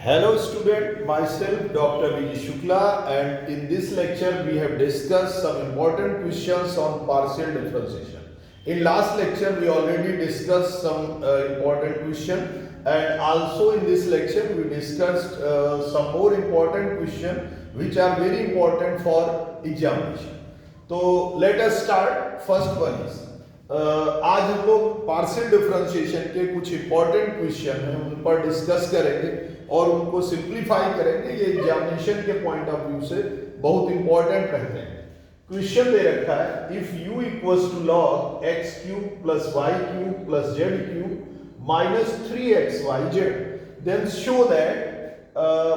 Hello student, myself Dr. Vijay Shukla, and in this lecture we have discussed some important questions on partial differentiation. In last lecture we already discussed some important question, and also in this lecture we discussed some more important question which are very important for examination. So let us start. First one is आज हम लोग partial differentiation के कुछ important question हैं उन पर discuss करेंगे और उनको सिंप्लीफाई करेंगे। ये एग्जामिनेशन के पॉइंट ऑफ व्यू से बहुत इंपॉर्टेंट रहते हैं। क्वेश्चन दे रखा है if u equals to log x cube plus Y cube plus Z cube minus 3xyz then show that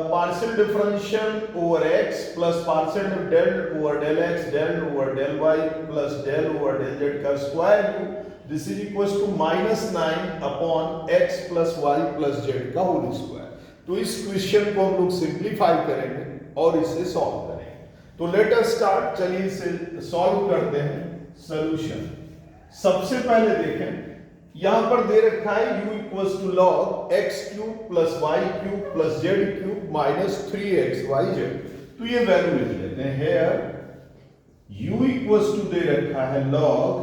partial differential over x plus partial del over del x del over del y plus del over del z का square u this is equals to -9 upon x plus y plus z का whole square. तो इस question को हम लोग simplify करेंगे और इसे सॉल्व करेंगे। तो लेट अस स्टार्ट, चलिए इसे सॉल्व करते हैं। सॉल्यूशन सबसे पहले देखें, यहां पर दे रखा है u equals to log x cube plus Y cube plus Z cube minus 3xyz। तो ये वैल्यू लिख लेते हैं। हेयर u इक्वल्स टू दे रखा है log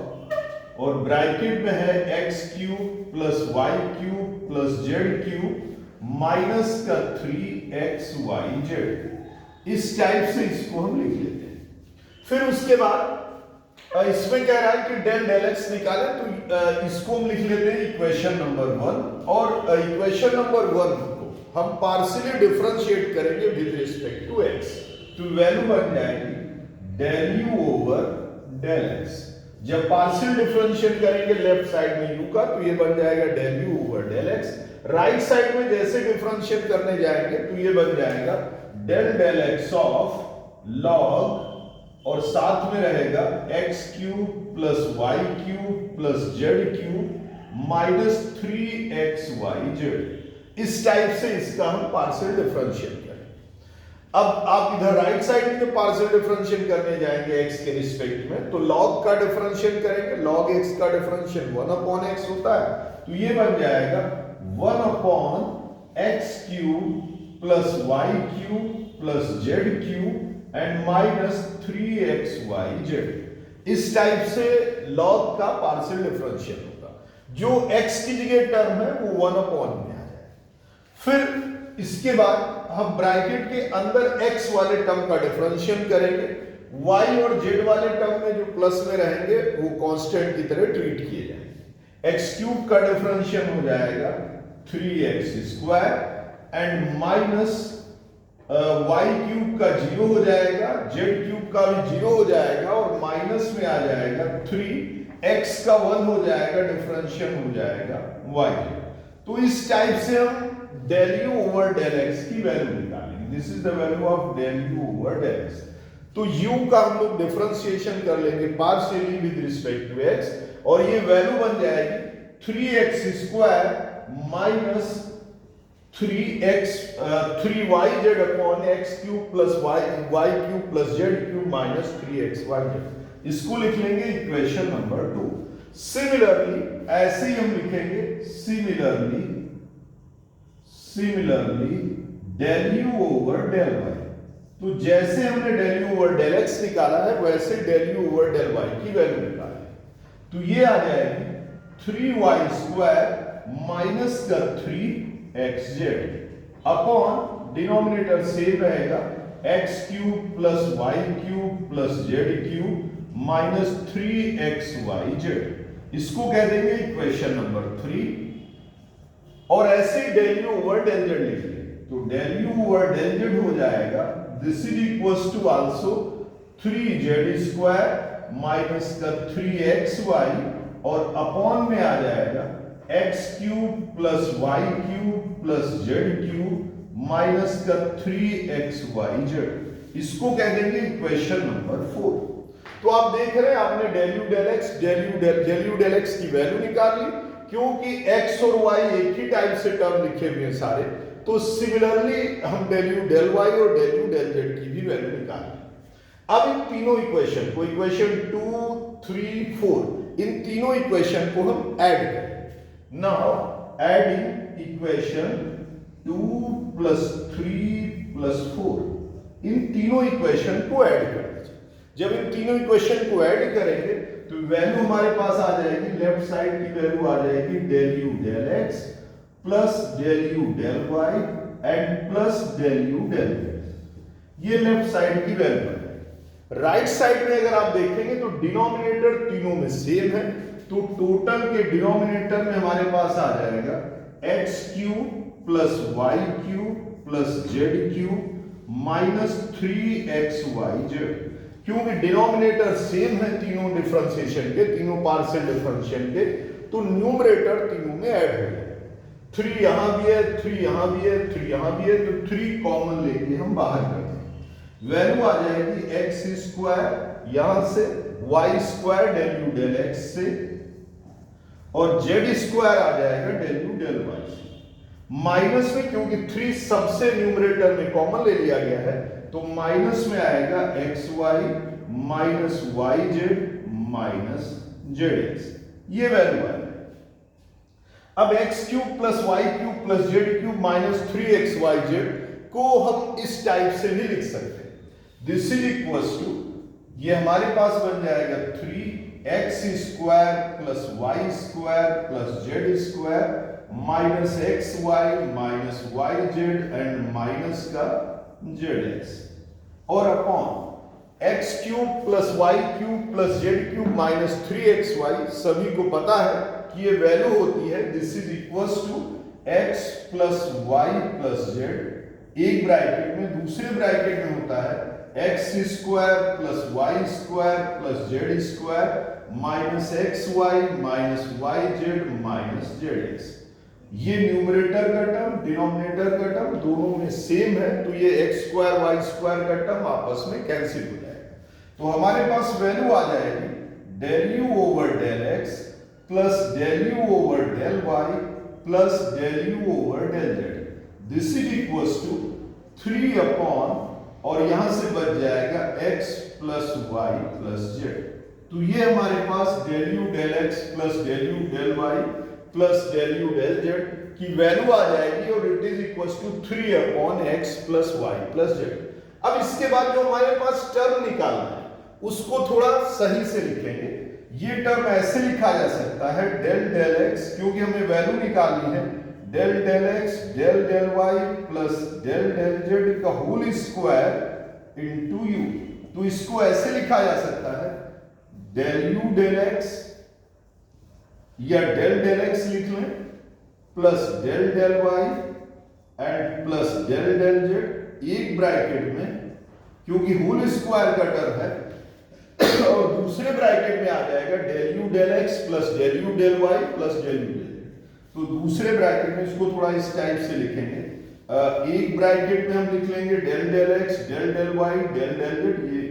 और ब्रैकेट में है x cube plus Y cube plus Z cube minus का 3xyz। इस टाइप से इसको हम लिख लेते हैं। फिर उसके बाद इसमें कह रहा है कि डेल डेल एक्स निकाले, तो इसको हम लिख लेते हैं इक्वेशन नंबर 1 और इक्वेशन नंबर 1 को हम पार्शियली डिफरेंशिएट करेंगे विद रिस्पेक्ट टू एक्स। तो वैल्यू बन जाएगी del U over del X. जब पार्शियल डिफरेंशिएट करेंगे लेफ्ट साइड में यू का, तो ये बन जाएगा del U over del X. Right side में जैसे डिफरेंशिएट करने जाएंगे तो ये बन जाएगा del del X of log और साथ में रहेगा x cube plus Y cube plus Z cube minus 3xyz। इस टाइप से इसका हम पार्शियल डिफरेंशिएट करें। अब आप इधर राइट साइड के पार्शियल डिफरेंशिएट करने जाएंगे x के रिस्पेक्ट में, तो log का डिफरेंशिएट करेंगे। log x का डिफरेंशिएट 1 अपॉन x होता है, तो ये बन जाएगा 1 upon x cube plus Y cube plus Z cube and minus 3xyz। इस टाइप से log का पार्शियल डिफरेंशियल होगा। जो x की जगह टर्म है वो 1 अपॉन में आ जाए। फिर इसके बाद हम ब्रैकेट के अंदर x वाले टर्म का डिफरेंशियल करेंगे। y और z वाले टर्म में जो प्लस में रहेंगे वो कांस्टेंट की तरह ट्रीट किए जाएंगे। x क्यूब का डिफरेंशियल हो जाएगा 3x square and minus y cube का 0 हो जाएगा, z क्यूब का भी 0 हो जाएगा और माइनस में आ जाएगा 3x का 1 हो जाएगा, डिफरेंशियल हो जाएगा y। तो इस टाइप से हम del u over del x की वैल्यू निकालेंगे। This is the value of del u over del x। तो u का हम लोग डिफरेंशिएशन कर लेंगे partially with respect to x और ये वैल्यू बन जाएगी 3x square minus 3yz upon x cube plus y cube plus z cube minus 3xyz। इसको लिख लेंगे इक्वेशन नंबर 2। सिमिलरली ऐसे ही हम लिखेंगे similarly del u over del y। तो जैसे हमने del u over del x निकाला है वैसे del u over del y की वैल्यू निकालें। तो ये आ जाएगी 3y स्क्वायर माइनस का 3xz अपॉन डिनोमिनेटर सेम रहेगा x cube plus Y cube plus Z cube minus 3xyz। इसको कह देंगे इक्वेशन नंबर 3 और ऐसे del u over del z लिख लेंगे। तो del u over del z हो जाएगा this is equals to also 3z square minus का 3xy और अपॉन में आ जाएगा x cube plus Y cube plus Z cube minus का 3xyz। इसको कह देंगे इक्वेशन नंबर 4। तो आप देख रहे हैं आपने del u del x की वैल्यू निकाल ली। क्योंकि x और y एक ही टाइप से टर्म लिखे हुए हैं सारे, तो सिमिलरली हम del u del y और del u del z की भी वैल्यू निकाल ली। अब इन तीनों इक्वेशन को, इक्वेशन 2, 3, 4, इन तीनों इक्वेशन को हम ऐड करें। Now adding equation 2 plus 3 plus 4, इन तीनों इक्वेशन को ऐड कर दीजिए। जब इन तीनों इक्वेशन को ऐड करेंगे तो वैल्यू हमारे पास आ जाएगी, लेफ्ट साइड की वैल्यू आ जाएगी del U del X plus del U del Y and plus del U del Z. ये लेफ्ट साइड की वैल्यू है। राइट साइड में अगर आप देखेंगे तो डिनोमिनेटर तीनों में सेम है, तो टोटल के डिनोमिनेटर में हमारे पास आ जाएगा X cube plus Y cube plus Z cube minus 3xyz। क्योंकि डिनोमिनेटर सेम है तीनों डिफरेंशिएशन के, तीनों पार्शियल डिफरेंशिएशन के, तो न्यूमरेटर तीनों में ऐड हो जाएगा। 3 यहां भी है, 3 यहां भी है, 3 यहां भी है, तो 3 कॉमन लेके हम बाहर करते हैं। वैल्यू आ जाएगी एक्स स्क्वायर यहां से, Y square del U del X से, और जेड स्क्वायर आ जाएगा डेल यू डेल वाई से। माइनस में क्योंकि 3 सबसे न्यूमरेटर में कॉमन ले लिया गया है, तो माइनस में आएगा X Y minus Y Z minus Z X, ये वैल्यू आएगी। अब X cube plus Y cube plus Z cube minus 3xyz को हम इस टाइप से भी लिख सकते हैं। दिस इज इक्वल्स टू, ये हमारे पास बन जाएगा 3x square plus Y square plus Z square minus X Y minus Y Z and minus का जेड एक्स, और upon X cube plus Y cube plus Z cube minus 3xy। सभी को पता है कि ये वैल्यू होती है, this is equals to X plus Y plus Z, एक ब्रैकेट में, दूसरे ब्रैकेट में होता है X square plus Y square plus Z square minus X Y minus Y Z minus Z X. ये न्यूमरेटर का टर्म, डिनोमिनेटर का term दोनों में सेम है, तो ये एक्स स्क्वायर वाई स्क्वायर का टर्म आपस में कैंसिल हो जाएगा। तो हमारे पास वैल्यू आ जाएगी del U over del X plus del U over del Y plus del U over del Z. This is equals to 3 upon, और यहां से बच जाएगा x plus Y plus Z. तो ये हमारे पास del U del X plus del U del Y plus del U del Z की वैल्यू आ जाएगी, और it is equals to 3 upon X plus Y plus Z. अब इसके बाद जो हमारे पास टर्म निकालना है उसको थोड़ा सही से लिखेंगे। ये टर्म ऐसे लिखा जा सकता है डेल डेल एक्स, क्योंकि हमें वैल्यू निकालनी है, del del X del del Y plus del del Z का होल स्क्वायर इनटू यू। तो इसको ऐसे लिखा जा सकता है डेल यू डेल एक्स, या डेल डेल एक्स लिख लें, plus del del Y and plus del del Z, एक ब्रैकेट में, क्योंकि होल स्क्वायर का टर्म है, और दूसरे ब्रैकेट में आ जाएगा del U del X plus del U del Y plus del U del Z. तो दूसरे ब्रैकेट में इसको थोड़ा इस टाइप से लिखेंगे। एक ब्रैकेट में हम लिख लेंगे del del X del del Y del del Z, ये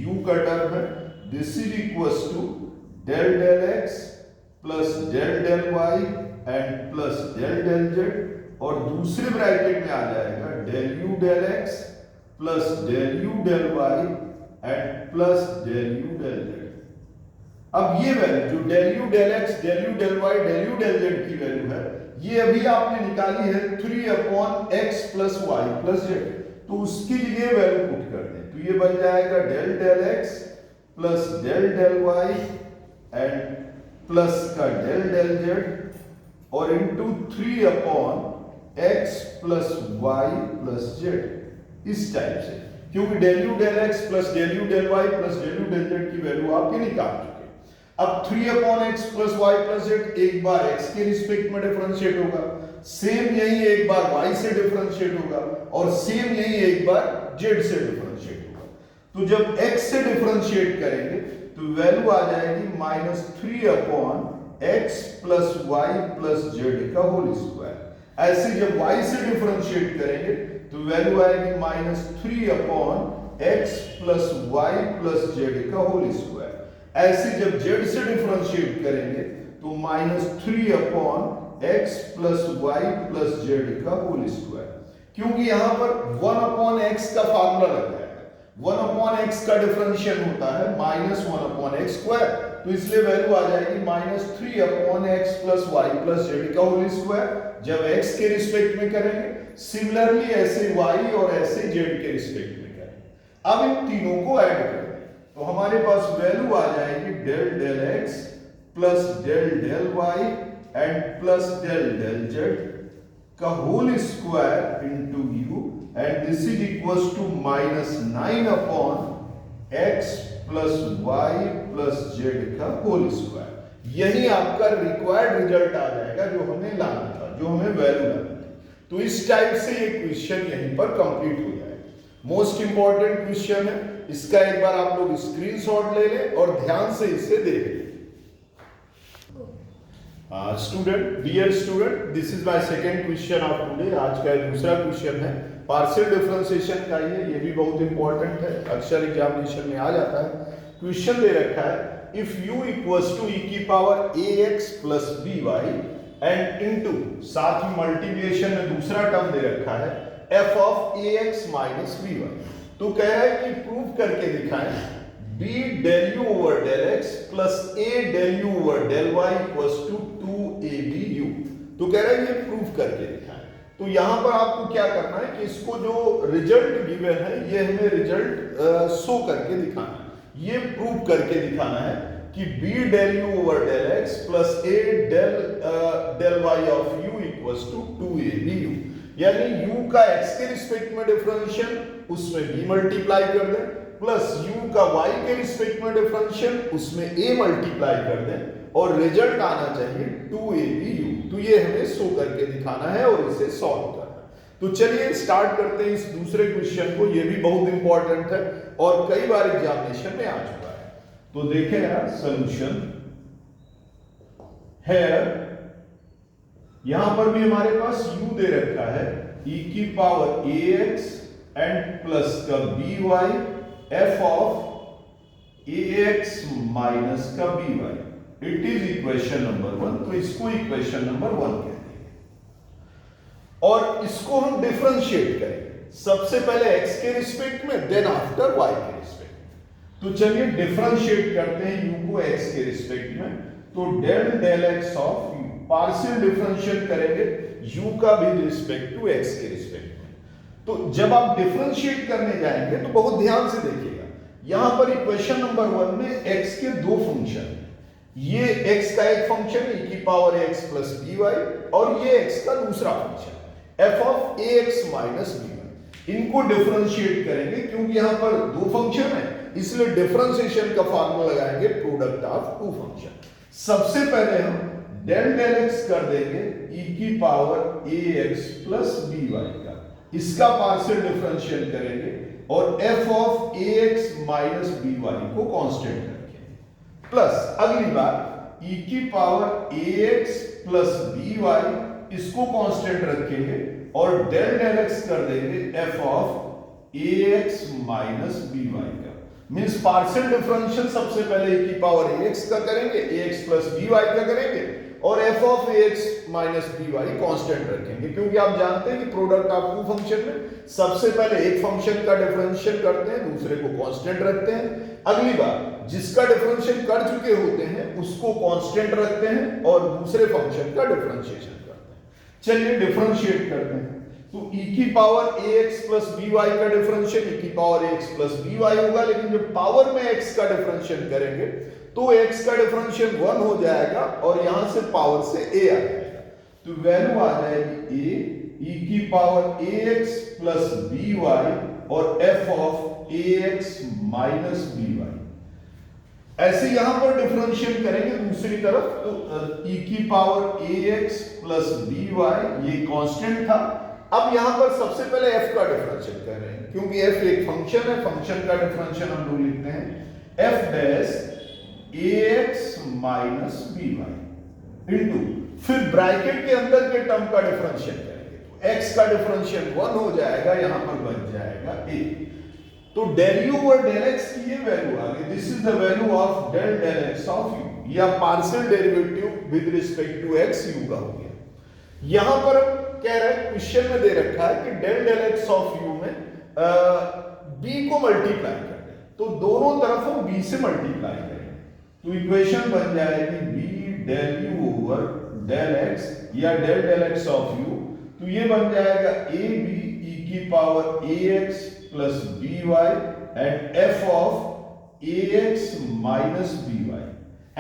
यू का टर्म है, this is equals to del del X plus del del Y and plus del del Z, और दूसरे ब्रैकेट में आ जाएगा del U del X plus del U del Y and plus del U del Z. अब ये value जो del U del X del U del Y del U del Z की value है, ये अभी आपने निकाली है 3 upon X plus Y plus Z, तो उसकी जगह वैल्यू पुट कर दें, तो ये बन जाएगा del del X plus del del Y and plus का डेल डेल जेड, और into 3 upon X plus Y plus Z, इस टाइप से, क्योंकि del U del X plus del U del Y plus del U del Z की value आप ये निकाल चुके। अब 3 upon X plus Y plus Z एक बार एक्स के रिस्पेक्ट में डिफरेंशिएट होगा, सेम यही एक बार वाई से डिफरेंशिएट होगा, और सेम यही एक बार जेड से डिफरेंशिएट होगा। तो जब एक्स से डिफरेंशिएट करेंगे तो वैल्यू आ जाएगी minus 3 upon X plus Y plus Z का होल स्क्वायर। ऐसे जब वाई से डिफरेंशिएट करेंगे तो वैल्यू आएगी minus 3 upon X plus Y plus Z का होल स्क्वायर। ऐसे जब जेड से डिफरेंशिएट करेंगे तो minus 3 upon X plus Y plus Z का होल स्क्वायर। क्योंकि यहां पर 1 अपॉन एक्स का फार्मूला लग जाएगा, 1 अपॉन एक्स का डिफरेंशियल होता है माइनस 1 अपॉन एक्स स्क्वायर, तो इसलिए वैल्यू आ जाएगी minus 3 upon X plus Y plus Z का होल स्क्वायर। जब एक्स के रिस्पेक्ट में करेंगे, सिमिलरली ऐसे y और ऐसे z के रिस्पेक्ट में करें। अब इन तीनों को ऐड करें तो हमारे पास वैल्यू आ जाएगी del del x plus del del y and plus del del z का whole square into u and this is equals to -9 upon x plus y plus z का होल स्क्वायर। यही आपका required result आ जाएगा जो हमें लाना था, जो हमें वैल्यू लाना था। तो इस टाइप से ये क्वेश्चन यहीं पर कंप्लीट हो जाएगा। मोस्ट इंपॉर्टेंट क्वेश्चन है, इसका एक बार आप लोग स्क्रीनशॉट ले लें और ध्यान से इसे देख लें। Student, dear student, this is my second question of today. आज का दूसरा क्वेश्चन है पार्शियल डिफरेंशिएशन का। ये भी बहुत इंपॉर्टेंट है, अक्सर एग्जामिनेशन में आ जाता है। क्वेश्चन दे रखा है if u equals to e की power ax plus by and into, साथ ही मल्टीप्लिकेशन में दूसरा टर्म दे रखा है f of ax minus by। तो कह रहा है कि प्रूव करके दिखाएं b del u over del x plus a del u over del y equals to 2abu। तो कह रहा है ये प्रूव करके दिखाएं। तो यहां पर आपको क्या करना है कि इसको जो रिजल्ट गिवन है ये हमें रिजल्ट शो करके दिखाना है, ये प्रूव करके दिखाना है कि b del u over del x plus a del y of u equals to 2abu। यानी u का x के रिस्पेक्ट में डिफरेंशियल उसमें b मल्टीप्लाई कर दें प्लस u का y के रिस्पेक्ट में डिफरेंशियल उसमें a मल्टीप्लाई कर दें और रिजल्ट आना चाहिए 2abu। तो ये हमें शो करके दिखाना है और इसे सॉल्व करना है। तो चलिए स्टार्ट करते हैं इस दूसरे क्वेश्चन को। ये भी बहुत इंपॉर्टेंट है और कई बार एग्जामिनेशन में आ चुका है। तो देखें यार सॉल्यूशन है, यहां पर भी हमारे पास u दे रखा है e की पावर ax एंड प्लस का by f of ax minus का by। It is equation number 1। तो इसको इक्वेशन नंबर 1 कहते हैं और इसको हम डिफरेंशिएट करेंगे सबसे पहले x के रिस्पेक्ट में, देन आफ्टर y के रिस्पेक्ट में। तो चलिए डिफरेंशिएट करते हैं u को x के रिस्पेक्ट में। तो del del x of u, partial differentiate करेंगे u का भी रिस्पेक्ट टू x के रिस्पेक्ट में। तो जब आप डिफरेंशिएट करने जाएंगे तो बहुत ध्यान से देखिएगा, यहां पर इक्वेशन नंबर 1 में x के दो फंक्शन है। ये x का एक फंक्शन e की पावर x प्लस by और ये x का दूसरा function f of ax minus by। इनको डिफरेंशिएट करेंगे क्योंकि यहां पर दो फंक्शन है, इसलिए डिफरेंशिएशन का फार्मूला लगाएंगे प्रोडक्ट ऑफ टू फंक्शन। सबसे पहले हम डेल डेल x कर देंगे e की पावर ax प्लस by का, इसका पार्शियल डिफरेंशिएट करेंगे और f of ax minus by को कांस्टेंट रखेंगे प्लस अगली बार e की पावर ax प्लस by, इसको कांस्टेंट रखेंगे और डेल डेल x कर देंगे f of ax minus by का। मींस पार्शियल डिफरेंशियल सबसे पहले e की पावर ax का करेंगे, ax प्लस by का करेंगे और f of ax minus by constant रखेंगे, क्योंकि आप जानते हैं कि प्रोडक्ट ऑफ टू फंक्शन में सबसे पहले एक फंक्शन का डिफरेंशियल करते हैं, दूसरे को कांस्टेंट रखते हैं। अगली बार जिसका डिफरेंशियल कर चुके होते हैं उसको कांस्टेंट रखते हैं और दूसरे फंक्शन का डिफरेंशिएशन करते हैं। चलिए डिफरेंशिएट करते हैं। तो e की पावर ax प्लस by का डिफरेंशियल e की पावर ax प्लस by होगा, लेकिन जब पावर में x का डिफरेंशियल करेंगे तो x का डिफरेंशियल 1 हो जाएगा और यहां से पावर से a आ जाएगा। तो वैल्यू आ जाएगी a e की पावर ax प्लस by और f of ax minus by। ऐसे यहां पर डिफरेंशिएट करेंगे दूसरी तरफ, तो e की पावर ax प्लस by ये कांस्टेंट था। अब यहां पर सबसे पहले f का डिफरेंशिएट कर रहे हैं, क्योंकि f एक फंक्शन है, फंक्शन का डिफरेंशियल हम लोग लिखते हैं f dash ax minus by into, फिर ब्रैकेट के अंदर के टर्म का डिफरेंशिएट करेंगे तो x का डिफरेंशियल 1 हो जाएगा, यहां पर बच जाएगा a। तो del u over del x की ये वैल्यू आ गई, this is the value of del del x of u, या partial derivative with respect to x u का हो गया। यहां पर कह रहा है क्वेश्चन में दे रखा है कि del del x of u में b को मल्टीप्लाई कर दें, तो दोनों तरफ हम b से मल्टीप्लाई करेंगे तो इक्वेशन बन जाएगी b del u over del x या del del x of u तो ये बन जाएगा ए बी ई की power A X plus B Y and F of A X minus B Y.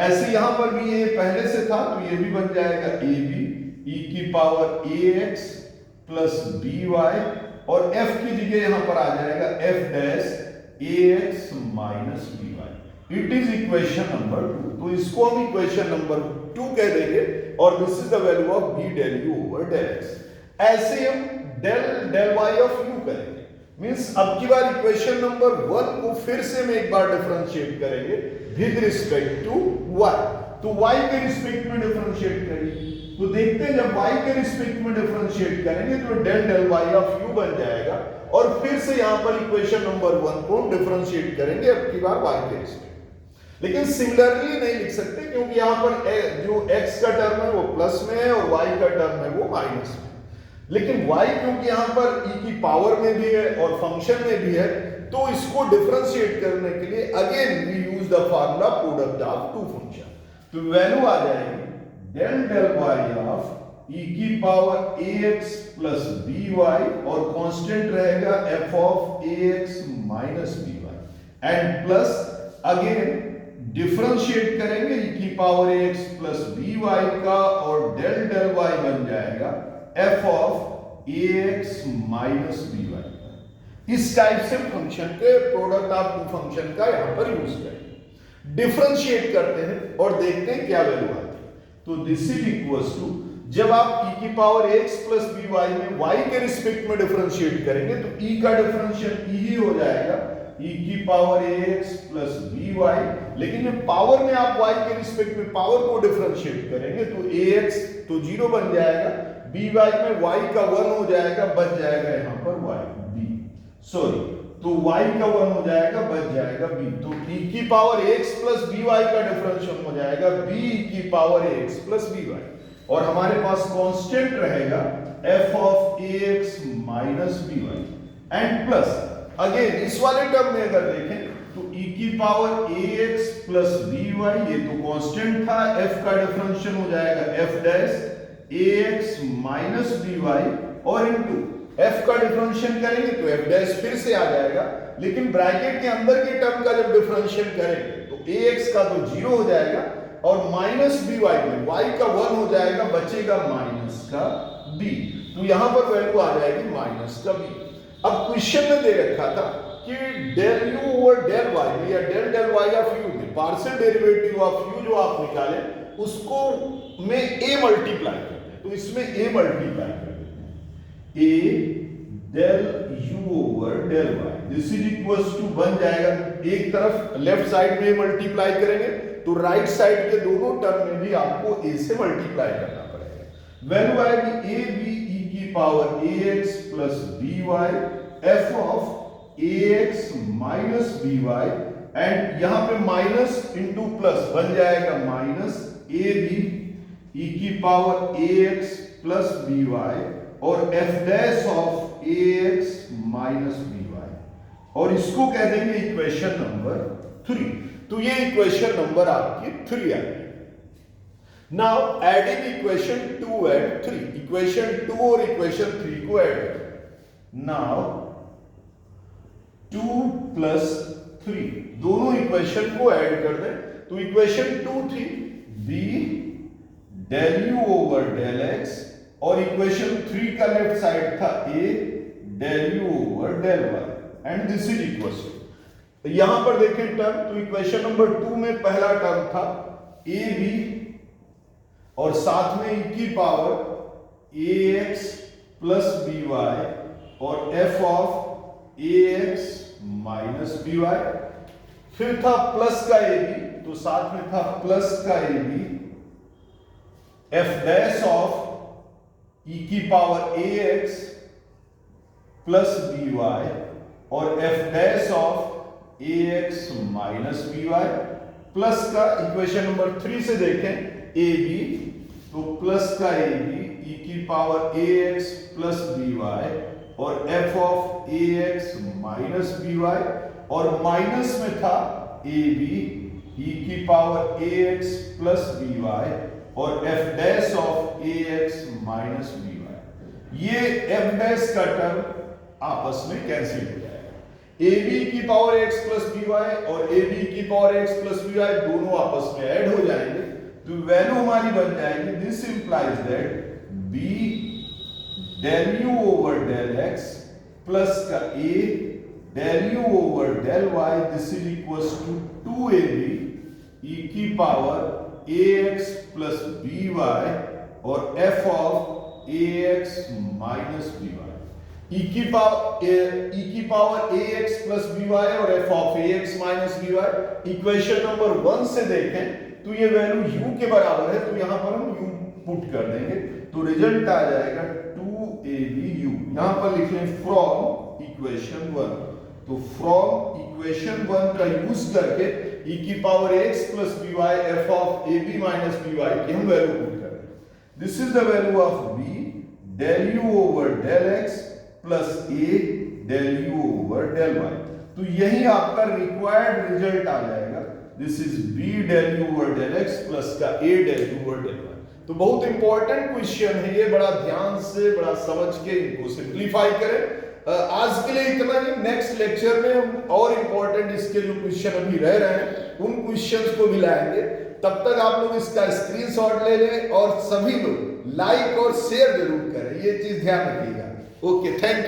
ऐसे यहां पर भी ये पहले से था तो ये भी बन जाएगा ए बी ई की power A X plus B Y और एफ की जगह यहां पर आ जाएगा F dash A X minus B Y. It is equation number 2। तो इसको हम इक्वेशन नंबर 2 कह देंगे और this is the value of B del U over del X. ऐसे हम del del Y of U करेंगे, मींस अब की बार इक्वेशन नंबर 1 को फिर से हम एक बार डिफरेंशिएट करेंगे विद रिस्पेक्ट टू y। तो y के रिस्पेक्ट में डिफरेंशिएट करेंगे तो देखते हैं जब y के रिस्पेक्ट में डिफरेंशिएट करेंगे तो del del y of u बन जाएगा और फिर से यहां पर इक्वेशन नंबर 1 को डिफरेंशिएट करेंगे अब की बार y के रिस्पेक्ट। लेकिन सिमिलरली नहीं लिख सकते क्योंकि यहां पर जो x का टर्म है वो प्लस में है और y का टर्म है वो माइनस में। लेकिन y क्योंकि यहां पर e की पावर में भी है और फंक्शन में भी है तो इसको डिफरेंशिएट करने के लिए again we use the formula product of two function. तो वैल्यू आ जाएगी del del y of e की पावर ax प्लस by और कांस्टेंट रहेगा f of ax minus by and plus again differentiate करेंगे e की पावर ax प्लस by का और डेल डेल y बन जाएगा f of ax minus by। इस टाइप से फंक्शन के प्रोडक्ट ऑफ टू फंक्शन का यहां पर यूज करें, डिफरेंशिएट करते हैं और देखते हैं क्या वैल्यू आती है। तो दिस इज इक्वल्स टू जब आप e की पावर x प्लस by में y के रिस्पेक्ट में डिफरेंशिएट करेंगे तो e का डिफरेंशियल e ही हो जाएगा e की पावर ax प्लस by, लेकिन जब पावर में आप y के रिस्पेक्ट में पावर को डिफरेंशिएट करेंगे तो ax तो 0 बन जाएगा, by में y का 1 हो जाएगा, बच जाएगा यहां पर y b सॉरी तो y का 1 हो जाएगा, बच जाएगा b। तो e की पावर x प्लस by का डिफरेंशियल हो जाएगा b की पावर ax प्लस by और हमारे पास कांस्टेंट रहेगा f of ax minus by and plus again इस वाले टर्म में अगर देखें तो e की पावर ax प्लस by ये तो कांस्टेंट था, f का डिफरेंशियल हो जाएगा f dash ax minus by और इनटू f का डिफरेंशियल करेंगे तो f डैश फिर से आ जाएगा, लेकिन ब्रैकेट के अंदर के टर्म का जब डिफरेंशियल करेंगे तो ax का तो 0 हो जाएगा और माइनस by में y का 1 हो जाएगा, बचेगा माइनस का b। तो यहां पर वैल्यू आ जाएगी माइनस का b। अब क्वेश्चन में दे रखा था कि del u over del y में या del del y of u में पार्शियल डेरिवेटिव ऑफ u जो आप निकाले उसको में a मल्टीप्लाई करते हैं, तो इसमें a मल्टीप्लाई कर देते हैं a del u over del y this is equals to बन जाएगा, एक तरफ लेफ्ट साइड में मल्टीप्लाई करेंगे तो राइट साइड के दोनों टर्म में भी आपको a से मल्टीप्लाई करना पड़ेगा। वैल्यू आएगी a b e की power ax plus by f of ax minus by and यहां पे माइनस इंटू प्लस बन जाएगा माइनस a b e की पावर ax प्लस by और f dash of ax minus by और इसको कह देंगे इक्वेशन नंबर 3। तो ये इक्वेशन नंबर आपकी 3 आ गई। Now adding equation 2 and 3, equation 2 और इक्वेशन 3 को ऐड करें। नाउ 2 प्लस 3 दोनों इक्वेशन को ऐड कर दें तो इक्वेशन 2 थी b del u over del x और इक्वेशन 3 का लेफ्ट साइड था a del u over del y and this is equal to यहां पर देखें टर्म, तो इक्वेशन नंबर 2 में पहला टर्म था a b और साथ में e की पावर ax प्लस by और f of ax minus by, फिर था प्लस का ab तो साथ में था प्लस का ab f dash of e की पावर ax प्लस by और f dash of ax minus by plus का इक्वेशन नंबर 3 से देखें ab तो प्लस का ab e की पावर ax प्लस by और f of ax minus by और माइनस में था ab e की पावर ax प्लस by और f dash of ax minus by। ये एफ डैश का टर्म आपस में कैंसिल हो जाएगा। ए बी की power x plus B Y और ए बी की power x plus B y दोनों आपस में ऐड हो जाएंगे, तो वैल्यू हमारी बन जाएगी, this implies that B del U over del X plus का A del U over del Y, this is equals to 2ab E की power A X plus B Y और F of A X minus B Y. E की power A X plus B Y और F of A X minus B Y. Equation number 1 से देखें तो ये value u के बराबर है, तो यहां पर हम u पुट कर देंगे, तो रिजल्ट आ जाएगा 2abu। यहां पर लिख लें फ्रॉम इक्वेशन 1, तो फ्रॉम इक्वेशन 1 का यूज करके e की power x plus B y f of a b minus B y की हम वैल्यू पुट कर रहे हैं। This is the value of b del u over del x plus a del u over del y। तो यही आपका required result आ जाएगा, this is b del u over del x plus का a del u over del y। तो बहुत important question है ये, बड़ा ध्यान से बड़ा समझ के इनको सिंप्लीफाई करें। आज के लिए इतना ही। नेक्स्ट लेक्चर में हम और इंपॉर्टेंट इसके जो क्वेश्चन अभी रह रहे हैं उन क्वेश्चंस को भी लाएंगे। तब तक आप लोग इसका स्क्रीनशॉट ले लें और सभी लोग लाइक और शेयर जरूर करें, ये चीज ध्यान रखिएगा। Okay, thank you.